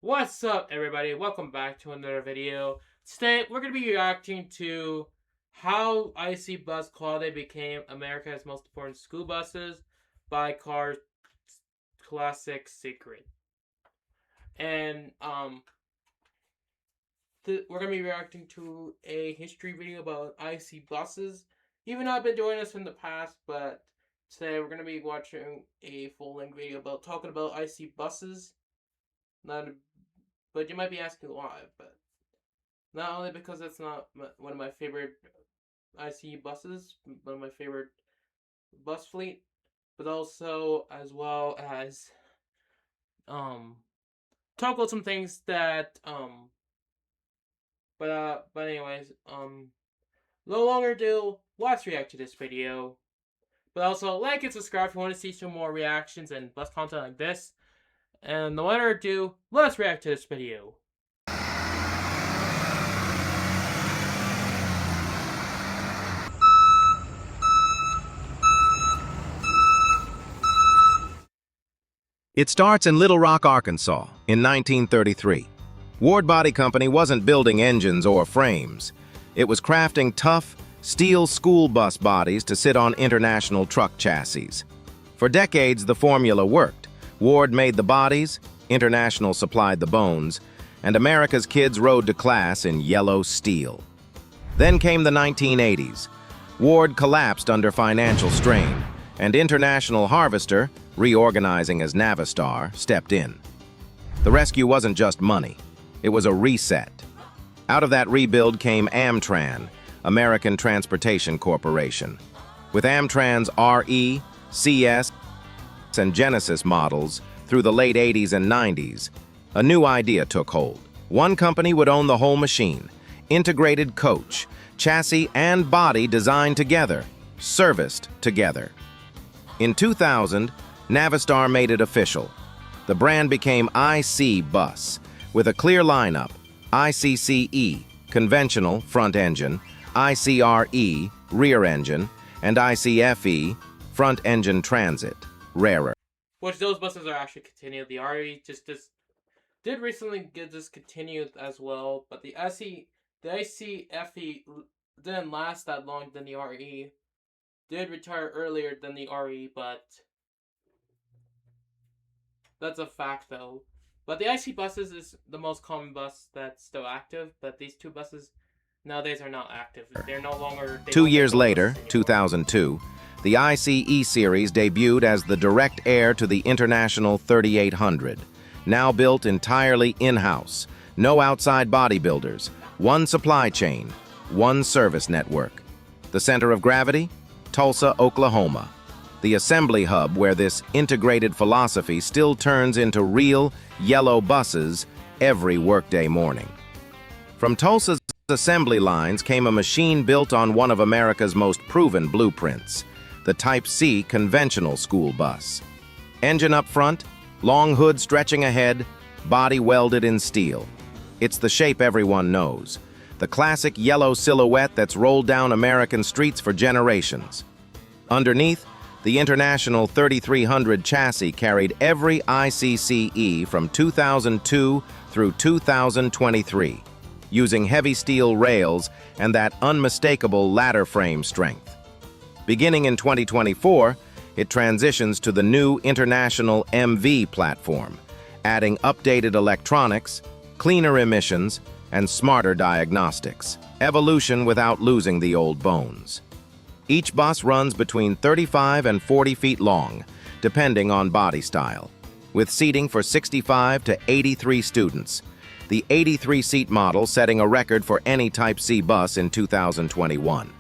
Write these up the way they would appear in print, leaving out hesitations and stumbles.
What's up, everybody? Welcome back to another video. Today, we're going to be reacting to how IC Bus Quality became America's most important school buses by Cars Classic Secret. And, we're going to be reacting to a history video about IC buses. Even though I've been doing this in the past, but today we're going to be watching a full-length video about talking about IC buses. But you might be asking why, but not only because it's not one of my favorite ICE buses, one of my favorite bus fleet, but also as well as talk about some things that but anyways, no longer ado, let's react to this video. But also like and subscribe if you want to see some more reactions and bus content like this. And no matter ado, let's react to this video. It starts in Little Rock, Arkansas, in 1933. Ward Body Company wasn't building engines or frames. It was crafting tough, steel school bus bodies to sit on international truck chassis. For decades, the formula worked. Ward made the bodies, International supplied the bones, and America's kids rode to class in yellow steel. Then came the 1980s. Ward collapsed under financial strain, and International Harvester, reorganizing as Navistar, stepped in. The rescue wasn't just money. It was a reset. Out of that rebuild came Amtran, American Transportation Corporation. With Amtran's RE, CS, and Genesis models through the late 80s and 90s, a new idea took hold. One company would own the whole machine, integrated coach, chassis and body designed together, serviced together. In 2000, Navistar made it official. The brand became IC Bus, with a clear lineup: ICCE, conventional front engine, ICRE, rear engine, and ICFE, front engine transit, rarer. Which those buses are actually continued. The RE just did recently get discontinued as well, but the ICFE didn't last that long than the RE. Did retire earlier than the RE, but that's a fact though. But the IC buses is the most common bus that's still active, but these two buses nowadays are not active. They're no longer... 2 years later, 2002, the ICE series debuted as the direct heir to the International 3800, now built entirely in-house, no outside bodybuilders, one supply chain, one service network. The center of gravity? Tulsa, Oklahoma, the assembly hub where this integrated philosophy still turns into real, yellow buses every workday morning. From Tulsa's assembly lines came a machine built on one of America's most proven blueprints, the Type C conventional school bus. Engine up front, long hood stretching ahead, body welded in steel. It's the shape everyone knows, the classic yellow silhouette that's rolled down American streets for generations. Underneath, the International 3300 chassis carried every ICCE from 2002 through 2023, using heavy steel rails and that unmistakable ladder frame strength. Beginning in 2024, it transitions to the new International MV platform, adding updated electronics, cleaner emissions, and smarter diagnostics. Evolution without losing the old bones. Each bus runs between 35 and 40 feet long, depending on body style, with seating for 65 to 83 students, the 83-seat model setting a record for any Type C bus in 2021.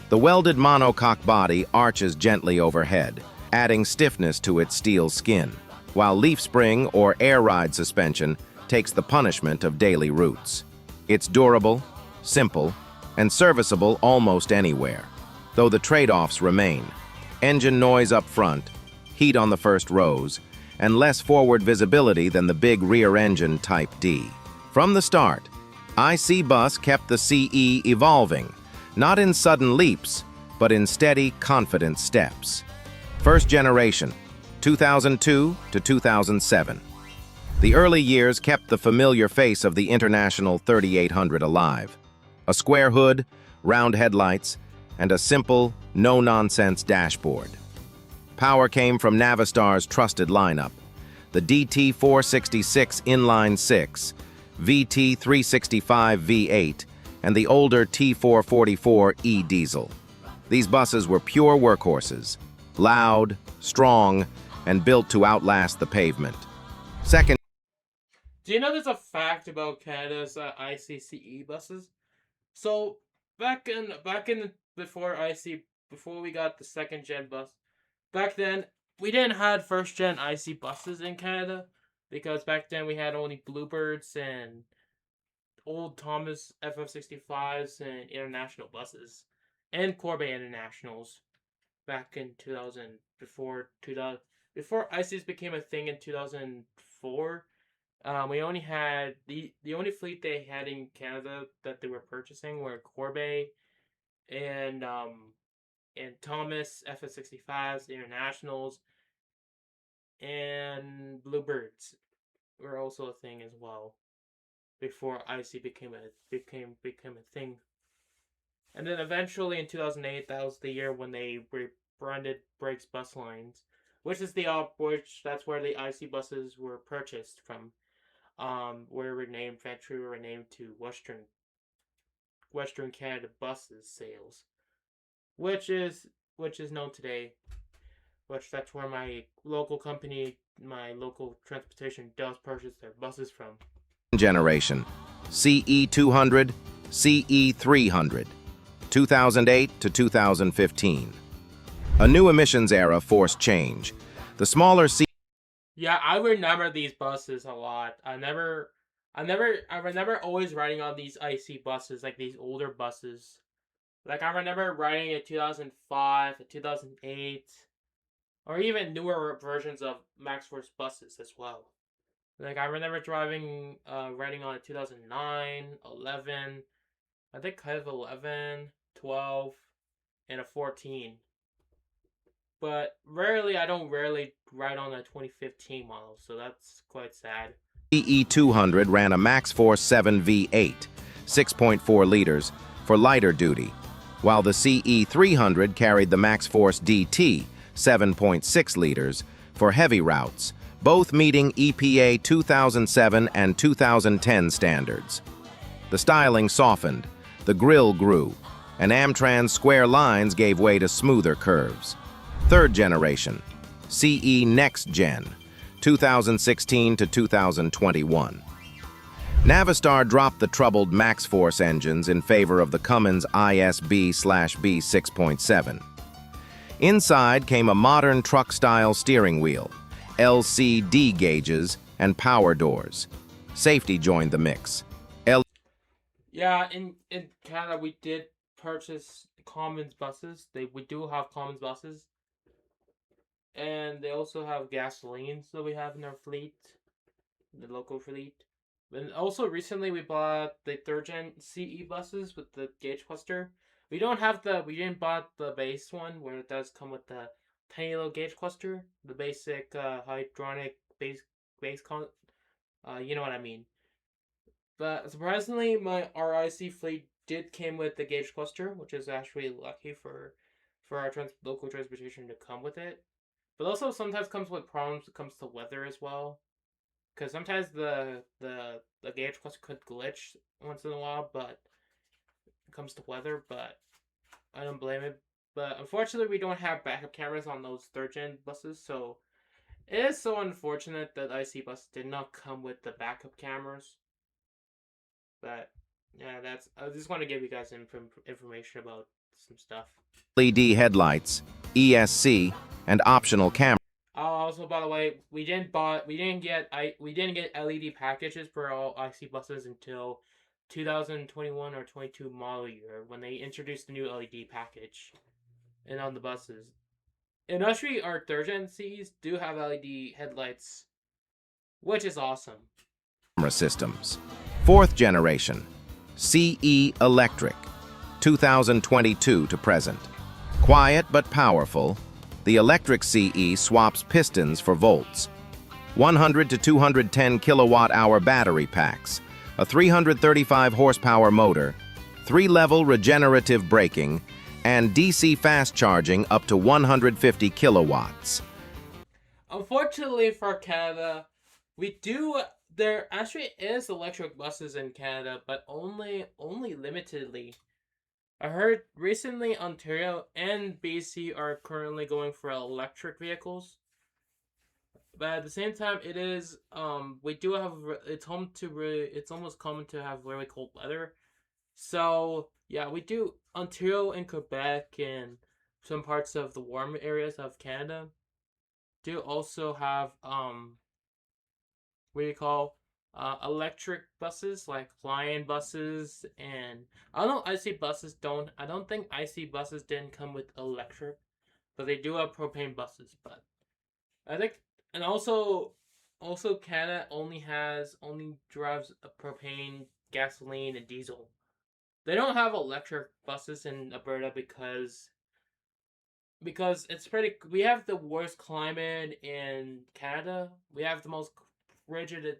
The welded monocoque body arches gently overhead, adding stiffness to its steel skin, while leaf spring or air ride suspension takes the punishment of daily routes. It's durable, simple, and serviceable almost anywhere, though the trade-offs remain: engine noise up front, heat on the first rows, and less forward visibility than the big rear engine Type D. From the start, IC Bus kept the CE evolving, not in sudden leaps, but in steady, confident steps. First generation, 2002 to 2007. The early years kept the familiar face of the International 3800 alive. A square hood, round headlights, and a simple, no-nonsense dashboard. Power came from Navistar's trusted lineup: the DT466 inline-6, VT365 V8, and the older T444E diesel. These buses were pure workhorses, loud, strong, and built to outlast the pavement. Second, Do you know there's a fact about Canada's ICCE buses? So back in before we got the second gen bus, back then we didn't had first gen IC buses in Canada because back then we had only Bluebirds and old Thomas FF65s and international buses and Corbeil Internationals back in 2000 before ICs became a thing in 2004. We only had the only fleet they had in Canada that they were purchasing were Corbeil and Thomas FF65s, Internationals, and Bluebirds were also a thing as well before IC became a thing. And then eventually in 2008, that was the year when they rebranded Brakes Bus Lines, which that's where the IC buses were purchased from. Eventually were renamed to Western Canada Buses Sales, which is known today. That's where my local company, my local transportation, does purchase their buses from. generation: CE200, CE300, 2008 to 2015. A new emissions era forced change. The smaller Yeah, I remember these buses a lot. I remember always riding on these IC buses, like these older buses. Like I remember riding in 2005 and 2008, or even newer versions of MaxxForce buses as well. Like I remember riding on a 2009, 11, I think kind of 11, 12, and a 14. But I don't rarely ride on a 2015 model, so that's quite sad. CE200 ran a MaxxForce 7 V8, 6.4 liters, for lighter duty, while the CE300 carried the MaxxForce DT, 7.6 liters, for heavy routes, both meeting EPA 2007 and 2010 standards. The styling softened, the grille grew, and Amtran's square lines gave way to smoother curves. Third generation, CE Next Gen, 2016 to 2021. Navistar dropped the troubled MaxxForce engines in favor of the Cummins ISB/B 6.7. Inside came a modern truck-style steering wheel, LCD gauges, and power doors. Safety joined the mix. Yeah, in Canada we did purchase Cummins buses. We do have Cummins buses. And they also have gasolines that we have in our fleet, the local fleet. And also recently we bought the third gen CE buses with the gauge cluster. We didn't buy the base one where it does come with the tiny little gauge cluster, the basic hydronic base you know what I mean. But surprisingly, our IC fleet did came with the gauge cluster, which is actually lucky for our local transportation to come with it. But also sometimes comes with problems when it comes to weather as well. Because sometimes the gauge cluster could glitch once in a while, but it comes to weather, but I don't blame it. But unfortunately, we don't have backup cameras on those third gen buses, so it is so unfortunate that IC bus did not come with the backup cameras. But yeah, I just want to give you guys information about some stuff. LED headlights, ESC, and optional camera. Also, by the way, we didn't get LED packages for all IC buses until 2021 or 22 model year when they introduced the new LED package and on the buses. And actually, our third gen Cs do have LED headlights, which is awesome. Camera systems. Fourth generation, CE Electric, 2022 to present. Quiet but powerful, the Electric CE swaps pistons for volts. 100 to 210 kilowatt-hour battery packs, a 335 horsepower motor, 3-level regenerative braking, and DC fast charging up to 150 kilowatts. Unfortunately for Canada, there actually is electric buses in Canada, but only limitedly. I heard recently Ontario and BC are currently going for electric vehicles. But at the same time, we do have it's almost common to have really cold weather. So yeah, we do Ontario and Quebec and some parts of the warm areas of Canada do also have what do you call electric buses like Lion buses, and I don't know IC buses don't I don't think IC buses didn't come with electric, but they do have propane buses. But I think, and also Canada only drives a propane, gasoline, and diesel. They don't have electric buses in Alberta because we have the worst climate in Canada. We have the most frigid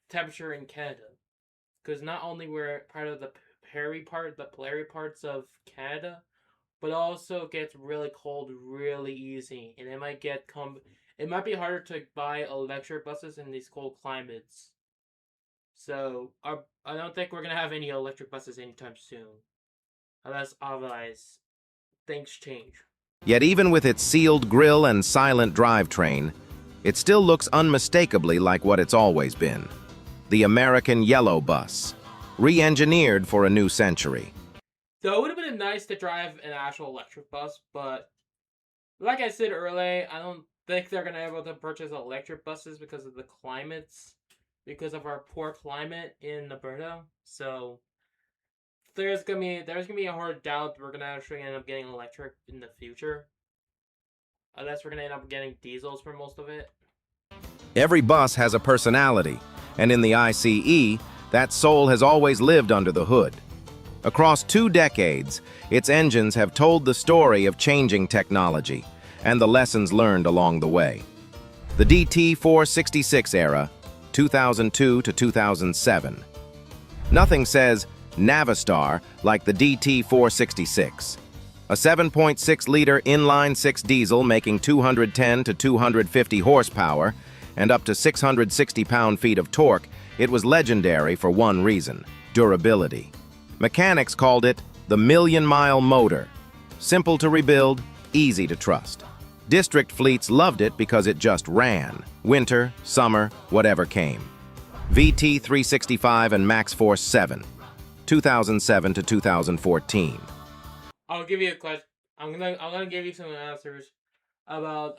temperature in Canada, because not only we're part of the Prairie parts of Canada, but also gets really cold really easy, and it might be harder to buy electric buses in these cold climates. So I don't think we're gonna have any electric buses anytime soon, unless otherwise things change. Yet even with its sealed grille and silent drivetrain, it still looks unmistakably like what it's always been. The American Yellow Bus, re-engineered for a new century. So it would have been nice to drive an actual electric bus, but like I said earlier, I don't think they're gonna be able to purchase electric buses because of because of our poor climate in Alberta. So there's gonna be a hard doubt we're gonna actually end up getting electric in the future, unless we're gonna end up getting diesels for most of it. Every bus has a personality, and in the ICE, that soul has always lived under the hood. Across 2 decades, its engines have told the story of changing technology and the lessons learned along the way. The DT466 era, 2002 to 2007. Nothing says Navistar like the DT466. A 7.6-liter inline-6 diesel making 210 to 250 horsepower and up to 660 pound-feet of torque, it was legendary for one reason: durability. Mechanics called it the million-mile motor. Simple to rebuild, easy to trust. District fleets loved it because it just ran. Winter, summer, whatever came. VT365 and MaxxForce 7, 2007 to 2014. I'll give you a question. I'm gonna give you some answers about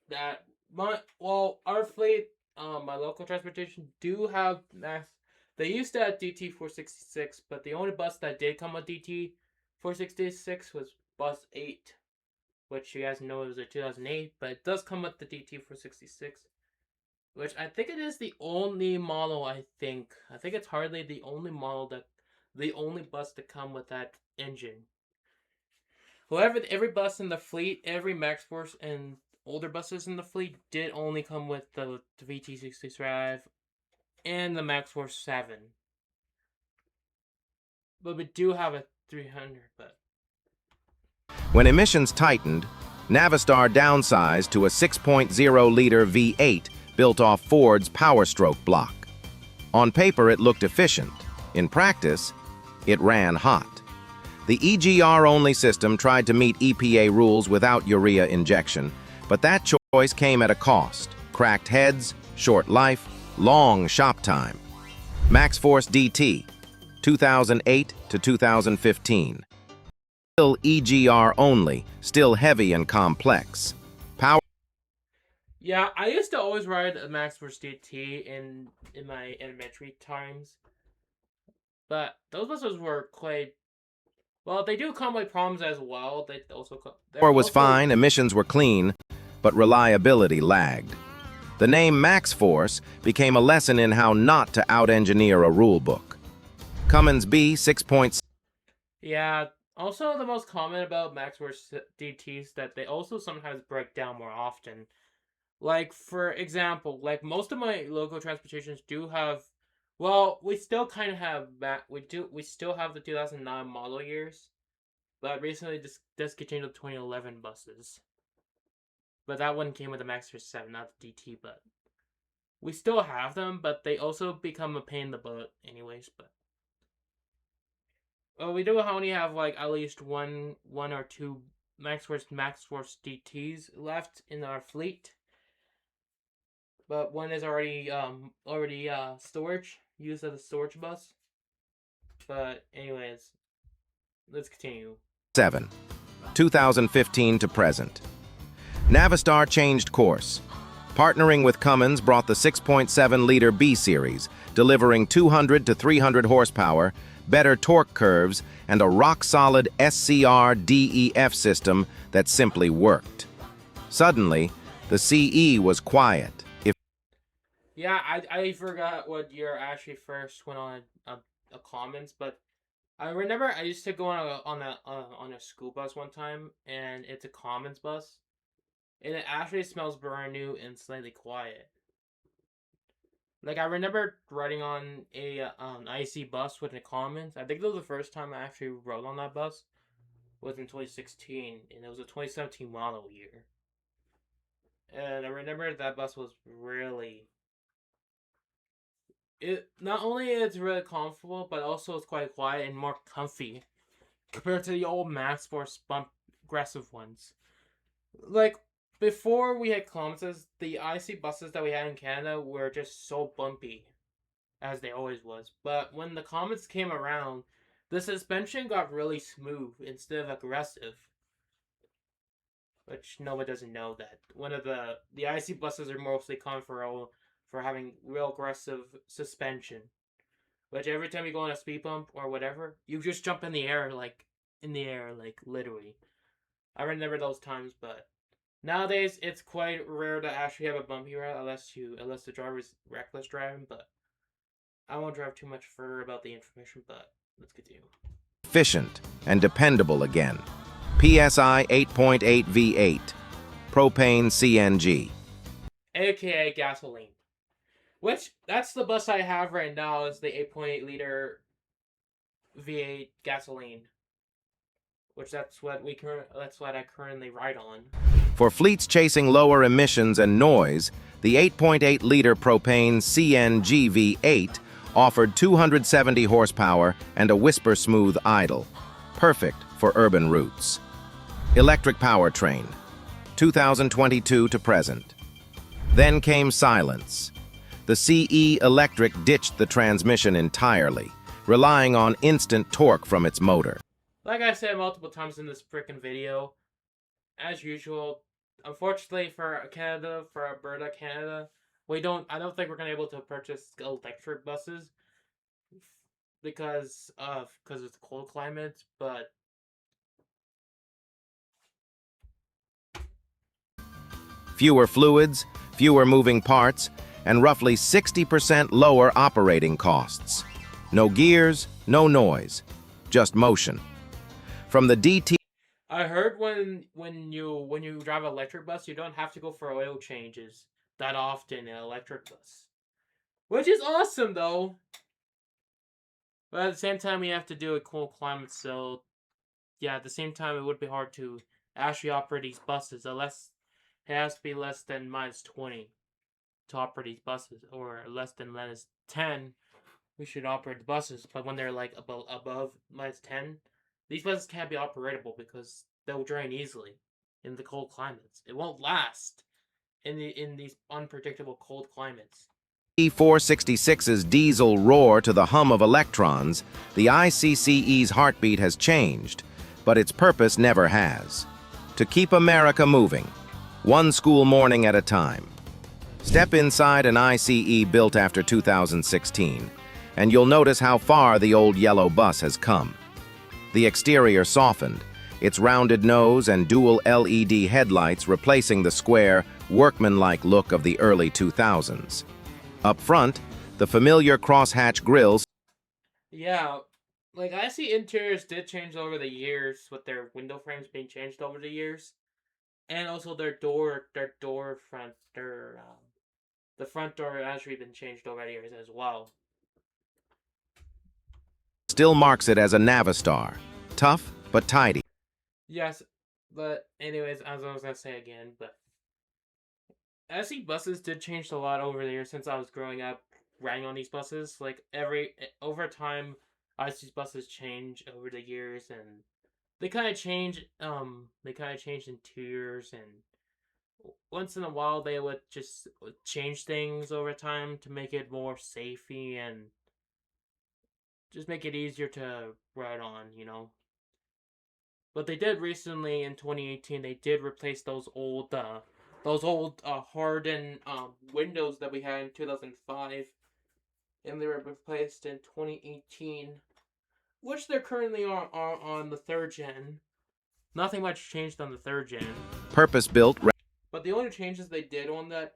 that. Our fleet, my local transportation do have Max. They used to have DT466, but the only bus that did come with DT466 was Bus 8, which you guys know was a 2008, but it does come with the DT466, which I think it is the only model. I think it's hardly the only bus to come with that engine. However, every bus in the fleet, every MaxxForce and older buses in the fleet did only come with the VT65 and the MaxxForce 7. But we do have a 300, but... When emissions tightened, Navistar downsized to a 6.0-liter V8 built off Ford's Power Stroke block. On paper, it looked efficient. In practice, it ran hot. The EGR-only system tried to meet EPA rules without urea injection, but that choice came at a cost: cracked heads, short life, long shop time. MaxxForce DT, 2008 to 2015. Still EGR only, still heavy and complex. Yeah, I used to always ride a MaxxForce DT in my elementary times, but those buses were quite... Well, they do come with problems as well. Power was fine, emissions were clean, but reliability lagged. The name MaxxForce became a lesson in how not to out-engineer a rule book. Cummins B 6. Yeah, also the most common about MaxxForce DTs that they also sometimes break down more often. Like, for example, like most of my local transportations do have, well, we still kind of have we still have the 2009 model years, but recently discontinued the 2011 buses. But that one came with the Maxter 7, not the DT, but we still have them, but they also become a pain in the butt anyways, but well, we do only have like at least one or two Max Force DTs left in our fleet. But one is already storage, used as a storage bus. But anyways, let's continue. 7. 2015 to present. Navistar changed course. Partnering with Cummins brought the 6.7-liter B-Series, delivering 200 to 300 horsepower, better torque curves, and a rock-solid SCR DEF system that simply worked. Suddenly, the CE was quiet. Yeah, I forgot what year I actually first went on a Commons, but I remember I used to go on a school bus one time, and it's a Commons bus, and it actually smells brand new and slightly quiet. Like, I remember riding on a IC bus with the Commons. I think that was the first time I actually rode on that bus. Was in 2016, and it was a 2017 model year. And I remember that bus was really, it not only it's really comfortable, but also it's quite quiet and more comfy compared to the old Max Force bump aggressive ones. Like, before we had Columbus, the IC buses that we had in Canada were just so bumpy, as they always was. But when the Comets came around, the suspension got really smooth instead of aggressive. Which nobody doesn't know that. One of the IC buses are mostly common for having real aggressive suspension. Which every time you go on a speed bump or whatever, you just jump in the air, like literally. I remember those times, but nowadays it's quite rare to actually have a bumpy ride unless the driver's reckless driving, but I won't drive too much further about the information, but let's continue. Efficient and dependable again. PSI 8.8 V8. Propane CNG. AKA gasoline. Which, that's the bus I have right now, is the 8.8 liter V8 gasoline. Which that's what I currently ride on. For fleets chasing lower emissions and noise, the 8.8-liter propane CNG V8 offered 270 horsepower and a whisper-smooth idle, perfect for urban routes. Electric powertrain, 2022 to present. Then came silence. The CE Electric ditched the transmission entirely, relying on instant torque from its motor. Like I said multiple times in this frickin' video, as usual, unfortunately for Canada, for Alberta, Canada, I don't think we're gonna be able to purchase electric buses because it's cold climate, but Fewer fluids, fewer moving parts, and roughly 60% lower operating costs. No gears, no noise, just motion. From the DT, I heard when you drive an electric bus, you don't have to go for oil changes that often in an electric bus, which is awesome though. But at the same time, we have to do a cold climate, so yeah, at the same time, it would be hard to actually operate these buses unless it has to be less than -20 to operate these buses, or less than -10. We should operate the buses, but when they're like above -10. These buses can't be operatable because they'll drain easily in the cold climates. It won't last in these unpredictable cold climates. E466's diesel roar to the hum of electrons, the ICCE's heartbeat has changed, but its purpose never has. To keep America moving, one school morning at a time. Step inside an ICE built after 2016, and you'll notice how far the old yellow bus has come. The exterior softened, its rounded nose and dual LED headlights replacing the square, workmanlike look of the early 2000s. Up front, the familiar crosshatch grills. Yeah, like I see interiors did change over the years with their window frames being changed over the years. and also the front door has actually been changed already as well. Still marks it as a Navistar. Tough, but tidy. Yes, but anyways, as I was gonna say again, but SE buses did change a lot over the years since I was growing up riding on these buses. Like over time, IC's buses change over the years, and they kind of change. They kind of change interiors, and once in a while they would just change things over time to make it more safety and just make it easier to ride on. But they did recently in 2018. They did replace those old hardened windows that we had in 2005, and they were replaced in 2018, which they're currently on the third gen. Nothing much changed on the third gen. Purpose-built. But the only changes they did on the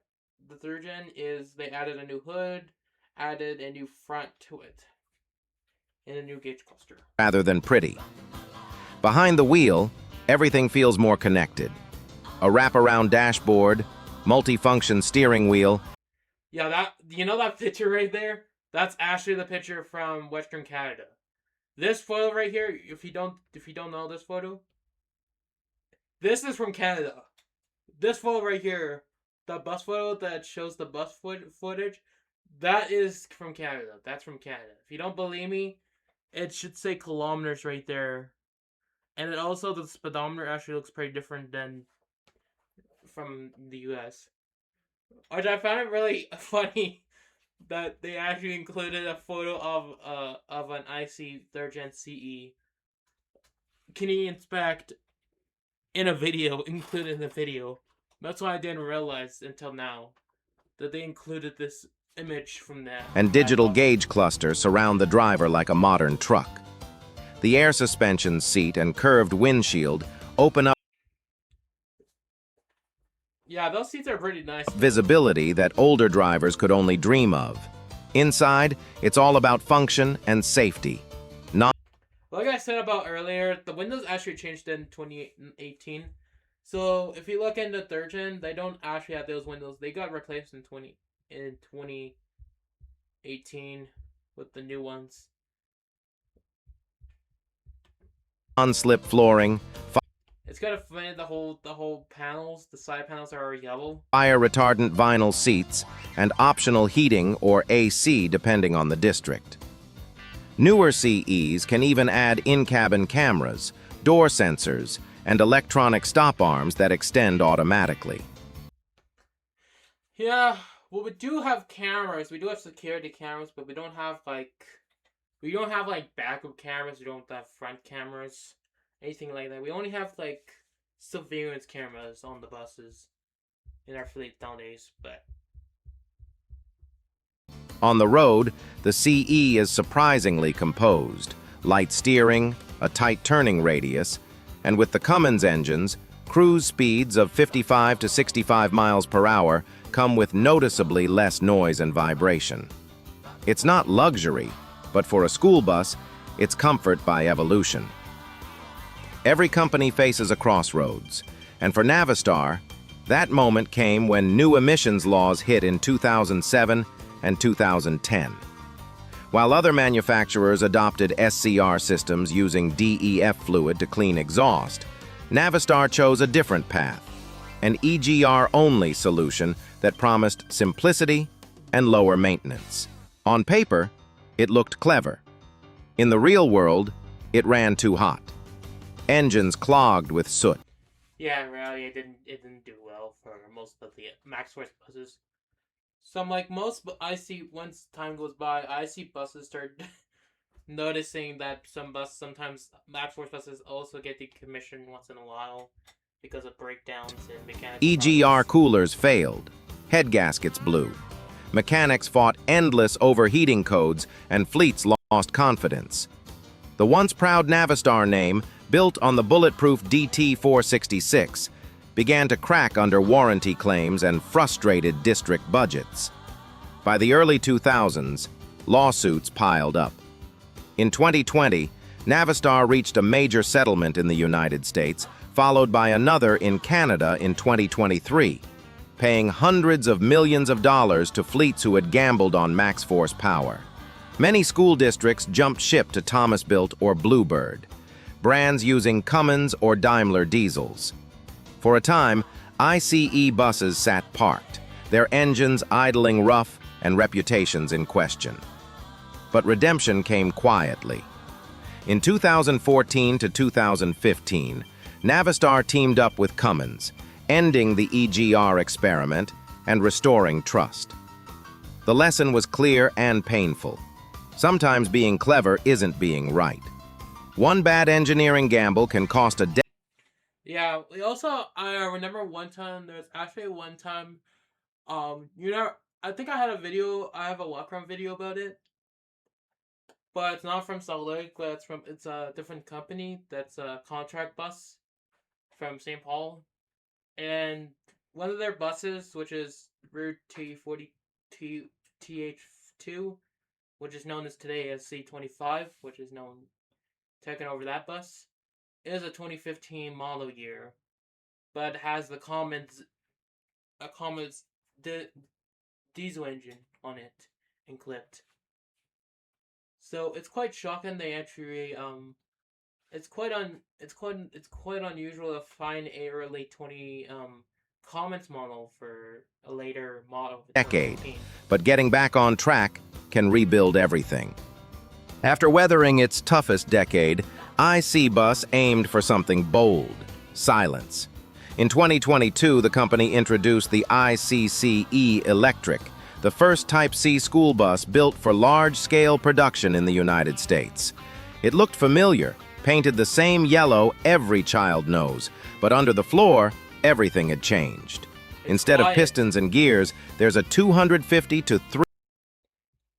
third gen is they added a new hood, added a new front to it, and a new gauge cluster. Rather than pretty. Behind the wheel, everything feels more connected. A wraparound dashboard, multifunction steering wheel. Yeah, that picture right there? That's actually the picture from Western Canada. This photo right here, if you don't know this photo, this is from Canada. This photo right here, the bus photo that shows the bus footage, that is from Canada. That's from Canada. If you don't believe me, it should say kilometers right there. And it also, the speedometer actually looks pretty different than from the US. Which I found it really funny that they actually included a photo of an IC 3rd Gen CE Canadian spec in a video, included in the video. That's why I didn't realize until now that they included this image from that. And digital gauge cluster surround the driver like a modern truck. The air suspension seat and curved windshield open up Yeah, those seats are pretty nice. Visibility that older drivers could only dream of. Inside, it's all about function and safety. Like I said about earlier, the windows actually changed in 2018. So if you look into 3rd Gen, they don't actually have those windows. They got replaced in 2018 with the new ones. Non-slip flooring. It's kind of funny, the whole panels, the side panels are yellow. Fire retardant vinyl seats, and optional heating or AC depending on the district. Newer CEs can even add in-cabin cameras, door sensors, and electronic stop arms that extend automatically. Yeah, well, we do have cameras. We do have security cameras, but we don't have backup cameras. We don't have front cameras. Anything like that. We only have surveillance cameras on the buses in our fleet nowadays, but on the road, the CE is surprisingly composed. Light steering, a tight turning radius, and with the Cummins engines, cruise speeds of 55 to 65 miles per hour come with noticeably less noise and vibration. It's not luxury, but for a school bus, it's comfort by evolution. Every company faces a crossroads, and for Navistar, that moment came when new emissions laws hit in 2007 and 2010. While other manufacturers adopted SCR systems using DEF fluid to clean exhaust, Navistar chose a different path, an EGR-only solution that promised simplicity and lower maintenance. On paper, it looked clever. In the real world, it ran too hot. Engines clogged with soot. Yeah, in reality, it didn't do well for most of the MaxxForce buses. So once time goes by, I see buses start noticing that sometimes MaxxForce buses also get decommissioned once in a while because of breakdowns and mechanical EGR problems. coolers failed. Head gaskets blew. Mechanics fought endless overheating codes and fleets lost confidence. The once proud Navistar name, built on the bulletproof DT466, began to crack under warranty claims and frustrated district budgets. By the early 2000s, lawsuits piled up. In 2020, Navistar reached a major settlement in the United States followed by another in Canada in 2023, paying hundreds of millions of dollars to fleets who had gambled on MaxForce power. Many school districts jumped ship to Thomas-Built or Blue Bird, brands using Cummins or Daimler diesels. For a time, ICE buses sat parked, their engines idling rough and reputations in question. But redemption came quietly. In 2014 to 2015, Navistar teamed up with Cummins, ending the EGR experiment and restoring trust. The lesson was clear and painful. Sometimes being clever isn't being right. One bad engineering gamble can cost a Yeah, we also, I remember one time, there's actually one time, I think I had a video, I have a walk-around video about it, but it's not from Salt Lake, but it's a different company that's a contract bus from St. Paul, and one of their buses, which is Route T40 TH2, which is known as today as C25, which is known taking over that bus, is a 2015 model year, but has the Cummins diesel engine on it and clipped. So it's quite shocking they actually it's quite unusual to find a early 20 Cummins model for a later model. Decade, but getting back on track can rebuild everything. After weathering its toughest decade, IC Bus aimed for something bold: silence. In 2022, the company introduced the ICCE Electric, the first Type C school bus built for large-scale production in the United States. It looked familiar, painted the same yellow every child knows, but under the floor, everything had changed. Instead of pistons and gears, there's a 250 to 3.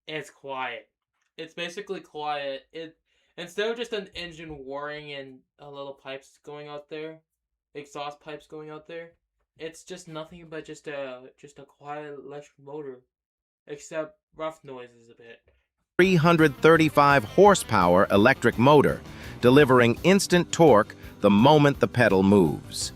It's quiet. It's basically quiet. Instead of just an engine whirring and a little pipes going out there, exhaust pipes going out there, it's just nothing but just a quiet electric motor, except rough noises a bit. 335 horsepower electric motor, delivering instant torque the moment the pedal moves.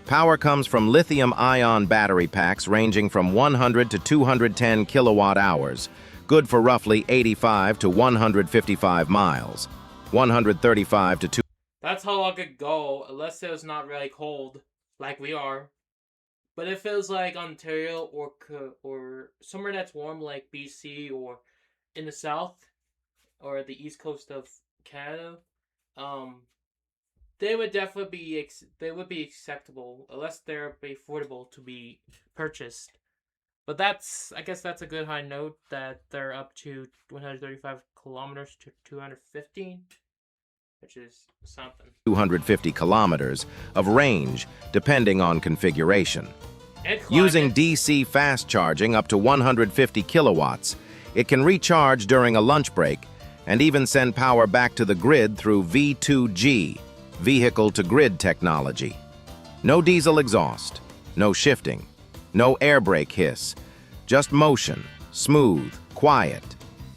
Power comes from lithium-ion battery packs ranging from 100 to 210 kilowatt hours, good for roughly 85 to 155 miles, 135 to 2. That's how I could go, unless it was not really cold, like we are. But if it was like Ontario or somewhere that's warm, like BC or in the south or the east coast of Canada, they would definitely be acceptable, unless they're affordable to be purchased. But I guess that's a good high note that they're up to 135 kilometers to 215, which is something. 250 kilometers of range, depending on configuration. Using DC fast charging up to 150 kilowatts, it can recharge during a lunch break and even send power back to the grid through V2G, vehicle-to-grid technology. No diesel exhaust, no shifting, no air brake hiss, just motion, smooth, quiet,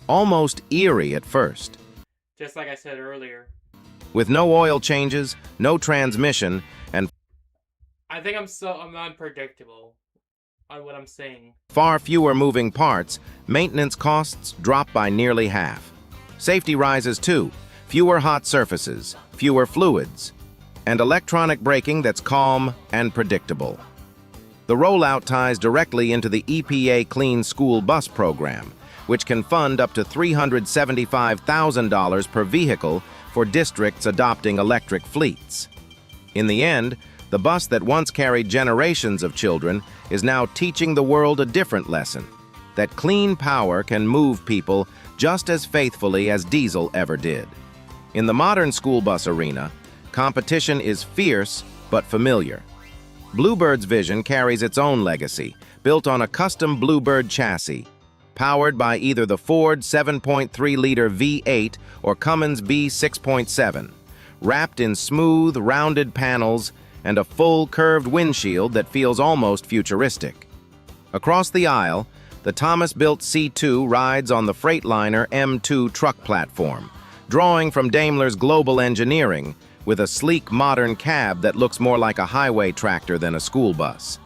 almost eerie at first. Just like I said earlier. With no oil changes, no transmission, and I think I'm unpredictable on what I'm saying. Far fewer moving parts, maintenance costs drop by nearly half. Safety rises too, fewer hot surfaces, fewer fluids, and electronic braking that's calm and predictable. The rollout ties directly into the EPA Clean School Bus Program, which can fund up to $375,000 per vehicle for districts adopting electric fleets. In the end, the bus that once carried generations of children is now teaching the world a different lesson: that clean power can move people just as faithfully as diesel ever did. In the modern school bus arena, competition is fierce but familiar. Blue Bird's vision carries its own legacy, built on a custom Blue Bird chassis, powered by either the Ford 7.3-liter V8 or Cummins B6.7, wrapped in smooth, rounded panels and a full curved windshield that feels almost futuristic. Across the aisle, the Thomas-built C2 rides on the Freightliner M2 truck platform, drawing from Daimler's global engineering, with a sleek modern cab that looks more like a highway tractor than a school bus.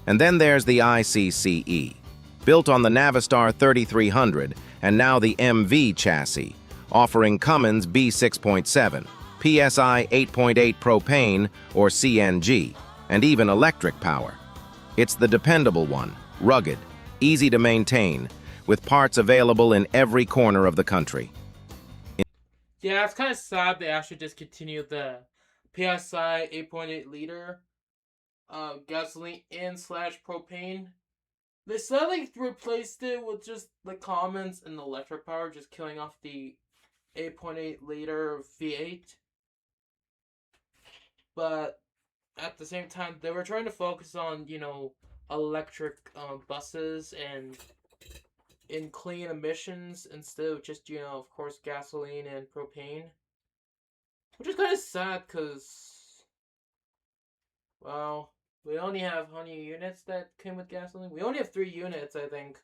And then there's the ICCE, built on the Navistar 3300 and now the MV chassis, offering Cummins B6.7, PSI 8.8 propane or CNG, and even electric power. It's the dependable one, rugged, easy to maintain, with parts available in every corner of the country. Yeah, it's kind of sad they actually discontinued the PSI 8.8 liter gasoline and / propane. They suddenly replaced it with just the Cummins and the electric power, just killing off the 8.8 liter V8. But at the same time, they were trying to focus on, electric buses and in clean emissions instead of just, of course, gasoline and propane. Which is kind of sad because, well, we only have how many units that came with gasoline? We only have 3 units, I think,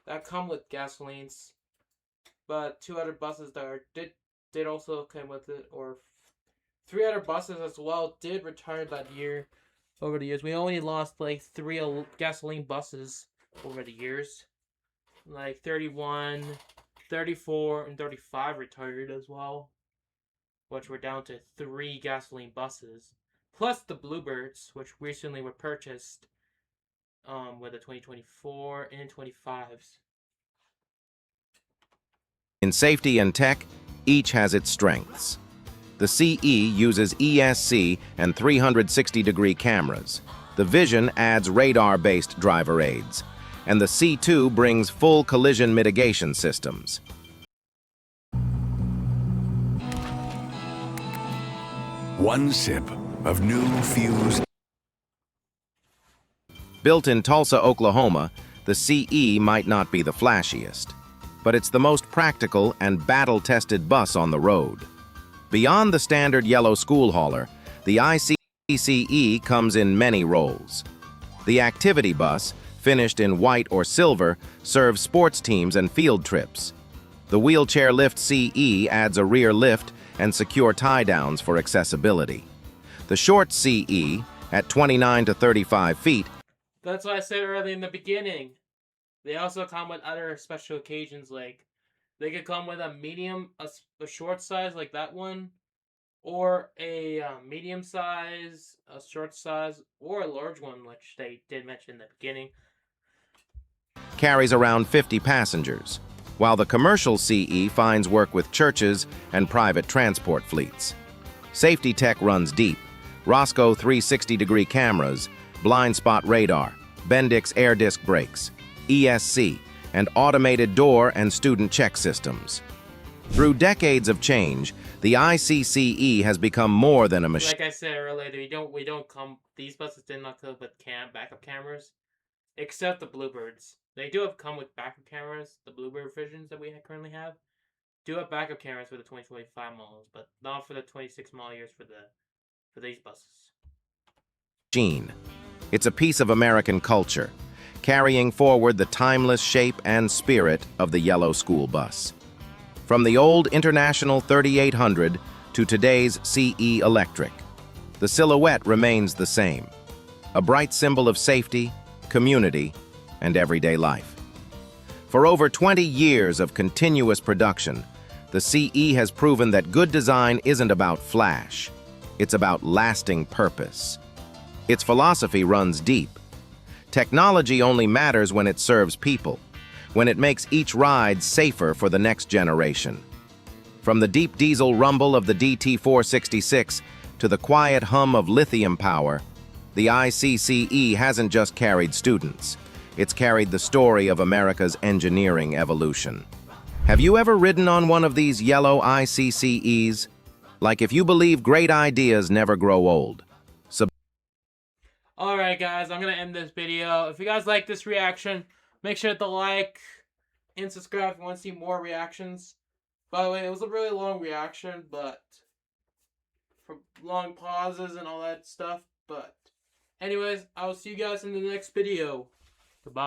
that come with gasolines. But 2 other buses that did also come with it, or 3 other buses as well did retire that year. Over the years, we only lost like 3 gasoline buses over the years. Like 31, 34, and 35 retired as well, which we're down to 3 gasoline buses, plus the Bluebirds, which recently were purchased with the 2024 and 25s. In safety and tech, each has its strengths. The CE uses ESC and 360-degree cameras. The Vision adds radar-based driver aids. And the C2 brings full collision mitigation systems. One sip of new Fuse. Built in Tulsa, Oklahoma, the CE might not be the flashiest, but it's the most practical and battle-tested bus on the road. Beyond the standard yellow school hauler, the ICCE comes in many roles. The activity bus, finished in white or silver, serves sports teams and field trips. The wheelchair lift CE adds a rear lift and secure tie-downs for accessibility. The short CE, at 29 to 35 feet, That's what I said earlier in the beginning. They also come with other special occasions, like they could come with a medium, a short size like that one, or a medium size, a short size, or a large one, which they did mention in the beginning. carries around 50 passengers, while the commercial CE finds work with churches and private transport fleets. Safety tech runs deep. Rosco 360-degree cameras, blind spot radar, Bendix air disc brakes, ESC, and automated door and student check systems. Through decades of change, the ICCE has become more than a machine. Like I said earlier, we don't come. These buses did not come with backup cameras, except the Bluebirds. They do have come with backup cameras. The Bluebird Visions that we currently have do have backup cameras for the 2025 models, but not for the 26 model years for these buses. It's a piece of American culture, carrying forward the timeless shape and spirit of the yellow school bus. From the old International 3800 to today's CE Electric, the silhouette remains the same, a bright symbol of safety, community, and everyday life. For over 20 years of continuous production, the CE has proven that good design isn't about flash, it's about lasting purpose. Its philosophy runs deep. Technology only matters when it serves people, when it makes each ride safer for the next generation. From the deep diesel rumble of the DT466 to the quiet hum of lithium power, the ICCE hasn't just carried students. It's carried the story of America's engineering evolution. Have you ever ridden on one of these yellow ICCEs? Like, if you believe great ideas never grow old. Alright guys, I'm going to end this video. If you guys like this reaction, make sure to like and subscribe if you want to see more reactions. By the way, it was a really long reaction, but for long pauses and all that stuff. But anyways, I will see you guys in the next video. Goodbye.